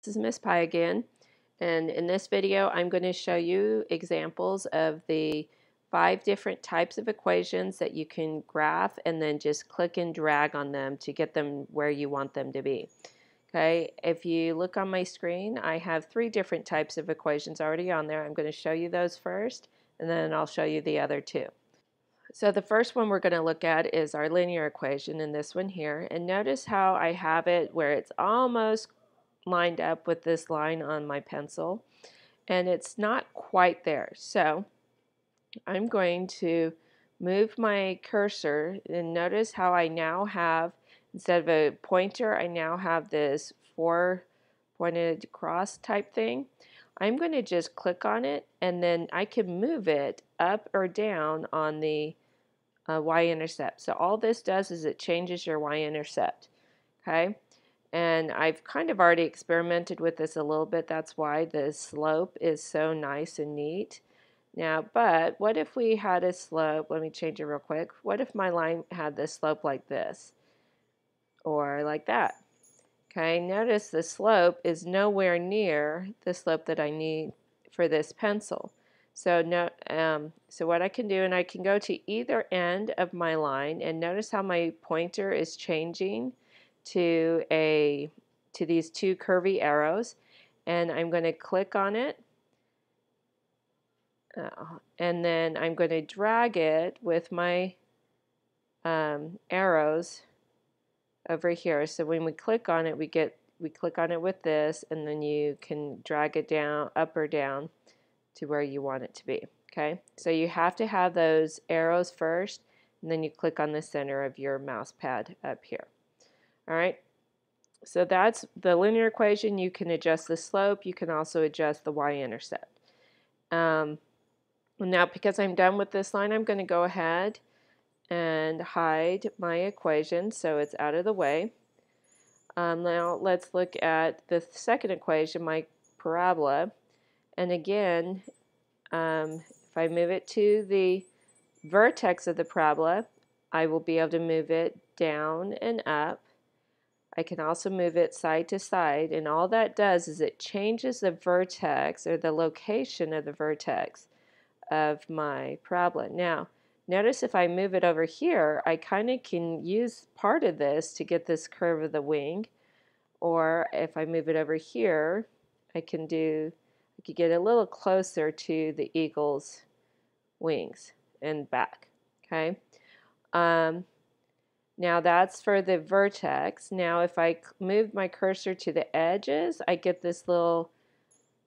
This is Miss Pi again, and in this video I'm going to show you examples of the 5 different types of equations that you can graph and then just click and drag on them to get them where you want them to be. Okay, if you look on my screen, I have 3 different types of equations already on there. I'm going to show you those first, and then I'll show you the other 2. So the first one we're going to look at is our linear equation in this one here, and notice how I have it where it's almost lined up with this line on my pencil, and it's not quite there. So I'm going to move my cursor, and notice how I now have, instead of a pointer, I now have this 4 pointed cross type thing. I'm going to just click on it, and then I can move it up or down on the y-intercept. So all this does is it changes your y-intercept. Okay, and I've kind of already experimented with this a little bit. That's why the slope is so nice and neat. Now, but what if we had a slope? Let me change it real quick. What if my line had this slope like this or like that? Okay, notice the slope is nowhere near the slope that I need for this pencil. So so what I can do, and I can go to either end of my line, and notice how my pointer is changing to these 2 curvy arrows, and I'm going to click on it, and then I'm going to drag it with my arrows over here. So when we click on it, we click on it with this, and then you can drag it down, up or down, to where you want it to be. Okay, so you have to have those arrows first, and then you click on the center of your mouse pad up here. All right, so that's the linear equation. You can adjust the slope. You can also adjust the y-intercept. Now, because I'm done with this line, I'm going to go ahead and hide my equation so it's out of the way. Now let's look at the second equation, my parabola. And again, if I move it to the vertex of the parabola, I will be able to move it down and up. I can also move it side to side, and all that does is it changes the vertex, or the location of the vertex of my parabola. Now, notice if I move it over here, I kind of can use part of this to get this curve of the wing, or if I move it over here, I could get a little closer to the eagle's wings and back. Okay. Now that's for the vertex. Now if I move my cursor to the edges, I get this little,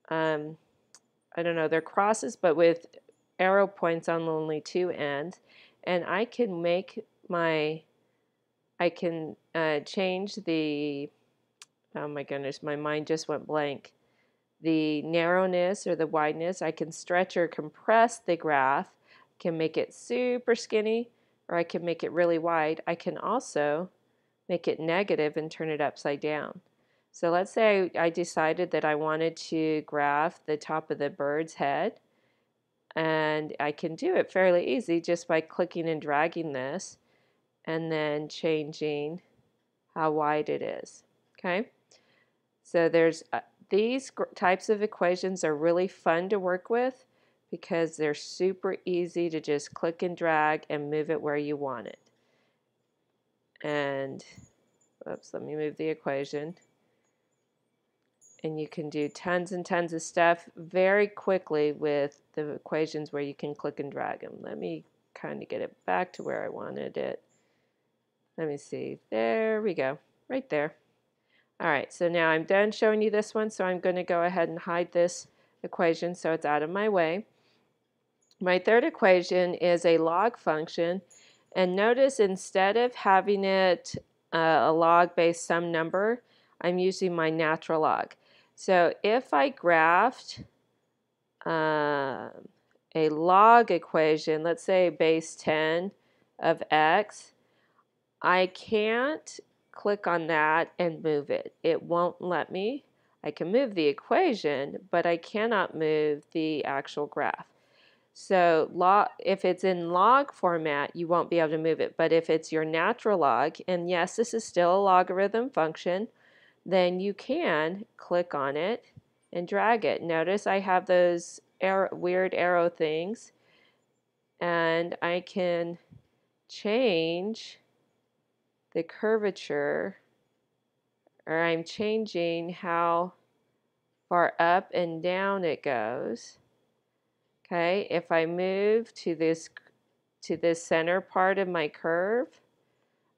I don't know, they're crosses, but with arrow points on only 2 ends, and I can make change the, oh my goodness, my mind just went blank. The narrowness or the wideness, I can stretch or compress the graph, can make it super skinny, or I can make it really wide. I can also make it negative and turn it upside down. So let's say I decided that I wanted to graph the top of the bird's head, and I can do it fairly easy just by clicking and dragging this and then changing how wide it is. Okay, so these types of equations are really fun to work with because they're super easy to just click and drag and move it where you want it. And oops, let me move the equation. And you can do tons and tons of stuff very quickly with the equations where you can click and drag them. Let me kind of get it back to where I wanted it. Let me see. There we go. Right there. All right, so now I'm done showing you this one, so I'm going to go ahead and hide this equation so it's out of my way. My third equation is a log function, and notice instead of having it a log-based sum number, I'm using my natural log. So if I graphed a log equation, let's say base 10 of x, I can't click on that and move it. It won't let me. I can move the equation, but I cannot move the actual graph. So if it's in log format, you won't be able to move it. But if it's your natural log, and yes, this is still a logarithm function, then you can click on it and drag it. Notice I have those weird arrow things, and I can change the curvature, or I'm changing how far up and down it goes. Okay, if I move to this center part of my curve,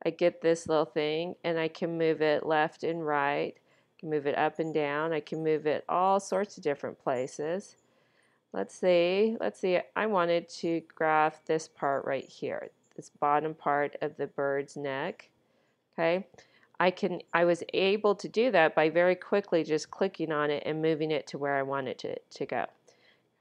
I get this little thing, and I can move it left and right. I can move it up and down. I can move it all sorts of different places. Let's see, I wanted to graph this part right here, this bottom part of the bird's neck. Okay, I was able to do that by very quickly just clicking on it and moving it to where I wanted it to go.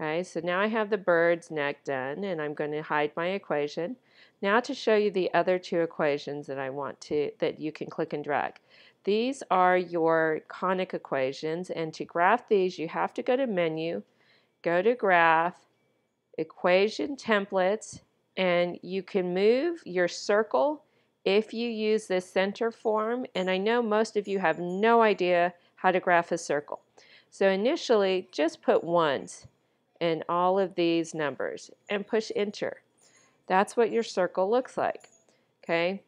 Okay, so now I have the bird's neck done, and I'm going to hide my equation. Now to show you the other two equations that you can click and drag. These are your conic equations, and to graph these you have to go to Menu, go to Graph, Equation Templates, and you can move your circle if you use this center form, and I know most of you have no idea how to graph a circle. So initially, just put ones in all of these numbers and push enter. That's what your circle looks like. Okay.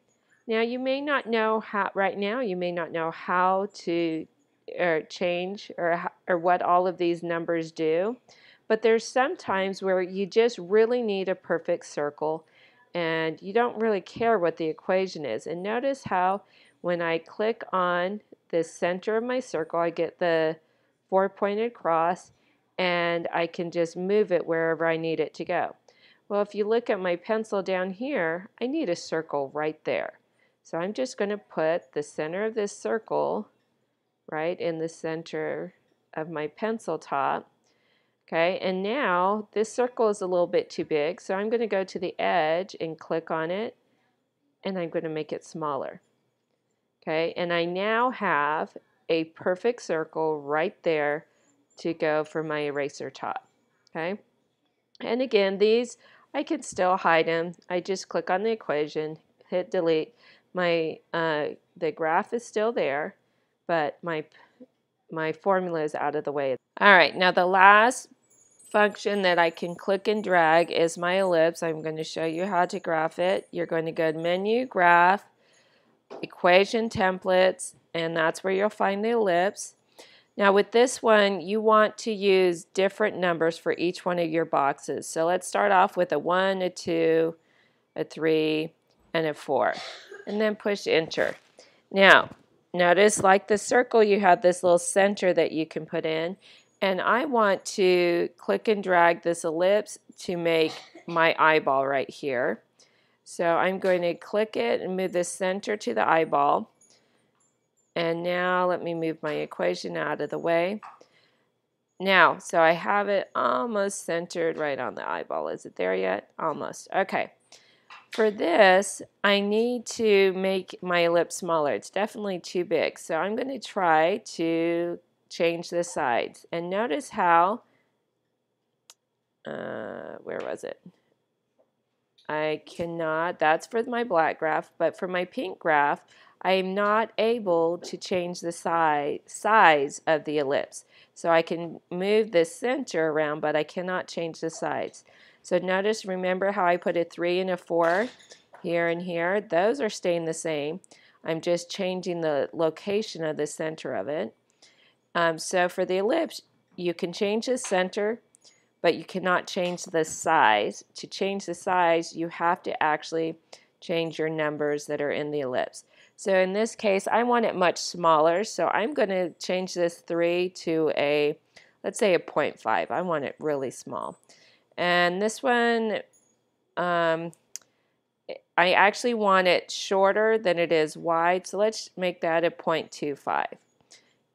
Now you may not know how to change or what all of these numbers do, but there's sometimes where you just really need a perfect circle and you don't really care what the equation is. And notice how when I click on the center of my circle, I get the four-pointed cross, and I can just move it wherever I need it to go. Well, if you look at my pencil down here, I need a circle right there. So I'm just going to put the center of this circle right in the center of my pencil top. Okay, and now this circle is a little bit too big, so I'm going to go to the edge and click on it, and I'm going to make it smaller. Okay, and I now have a perfect circle right there to go for my eraser top. Okay, and again, these I can still hide them. I just click on the equation, hit delete. The graph is still there, but my formula is out of the way. All right, now the last function that I can click and drag is my ellipse. I'm going to show you how to graph it. You're going to go to Menu, Graph, Equation Templates, and that's where you'll find the ellipse. Now with this one, you want to use different numbers for each one of your boxes. So let's start off with a 1, a 2, a 3, and a 4, and then push enter. Now notice, like the circle, you have this little center that you can put in, and I want to click and drag this ellipse to make my eyeball right here. So I'm going to click it and move the center to the eyeball. And now let me move my equation out of the way. Now, so I have it almost centered right on the eyeball. Is it there yet? Almost. Okay. For this, I need to make my ellipse smaller. It's definitely too big. So I'm going to try to change the sides. And notice how, where was it? I cannot, that's for my black graph, but for my pink graph, I am not able to change the size of the ellipse. So I can move the center around, but I cannot change the sides. So notice, remember how I put a 3 and a 4 here and here? Those are staying the same. I'm just changing the location of the center of it. So for the ellipse, you can change the center, but you cannot change the size. To change the size, you have to actually change your numbers that are in the ellipse. So in this case, I want it much smaller, so I'm going to change this 3 to a, let's say a 0.5. I want it really small. And this one, I actually want it shorter than it is wide, so let's make that a 0.25.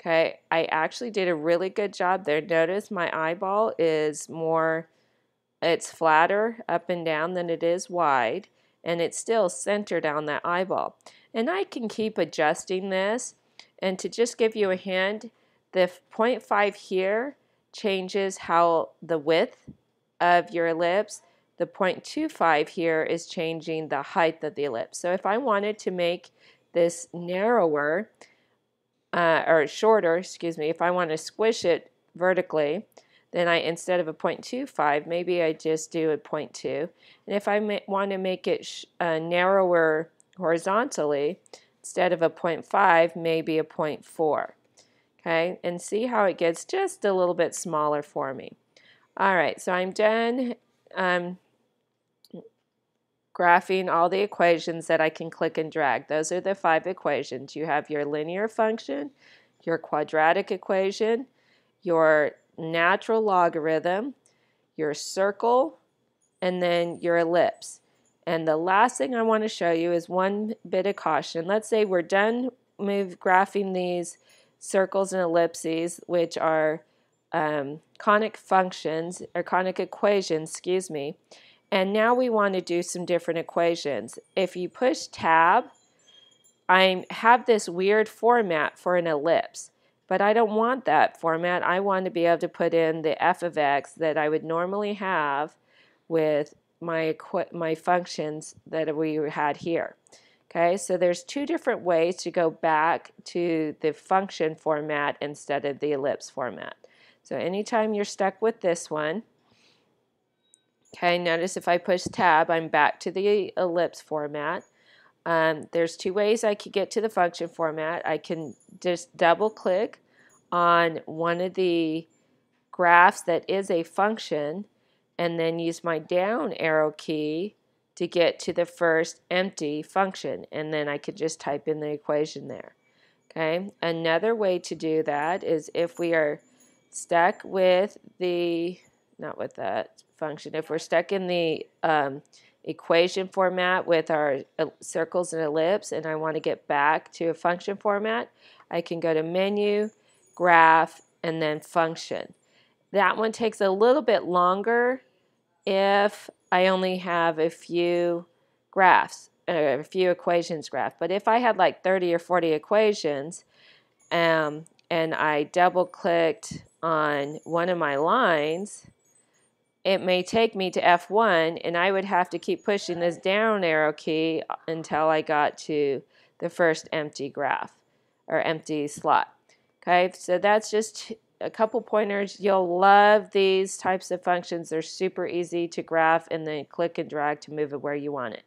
Okay, I actually did a really good job there. Notice my eyeball is more, it's flatter up and down than it is wide, and it's still centered on that eyeball. And I can keep adjusting this, and to just give you a hint, the 0.5 here changes how the width of your ellipse. The 0.25 here is changing the height of the ellipse. So if I wanted to make this narrower, or shorter, excuse me, if I want to squish it vertically, then instead of a 0.25, maybe I just do a 0.2. And if I want to make it narrower horizontally, instead of a 0.5, maybe a 0.4. Okay, and see how it gets just a little bit smaller for me. All right, so I'm done graphing all the equations that I can click and drag. Those are the 5 equations. You have your linear function, your quadratic equation, your natural logarithm, your circle, and then your ellipse. And the last thing I want to show you is one bit of caution. Let's say we're done graphing these circles and ellipses, which are conic functions, or conic equations, excuse me. And now we want to do some different equations. If you push tab, I have this weird format for an ellipse, but I don't want that format. I want to be able to put in the f of x that I would normally have with my functions that we had here. Okay, so there's 2 different ways to go back to the function format instead of the ellipse format. So anytime you're stuck with this one, okay, notice if I push tab, I'm back to the ellipse format. There's 2 ways I could get to the function format. I can just double click on one of the graphs that is a function and then use my down arrow key to get to the first empty function, and then I could just type in the equation there. Okay, another way to do that is if we are stuck with the, not with that function, if we're stuck in the equation format with our circles and ellipse and I want to get back to a function format, I can go to menu, graph, and then function. That one takes a little bit longer if I only have a few graphs, a few equations graph. But if I had like 30 or 40 equations and I double clicked on one of my lines, it may take me to F1 and I would have to keep pushing this down arrow key until I got to the first empty graph or empty slot. Okay, so that's just a couple pointers. You'll love these types of functions. They're super easy to graph and then click and drag to move it where you want it.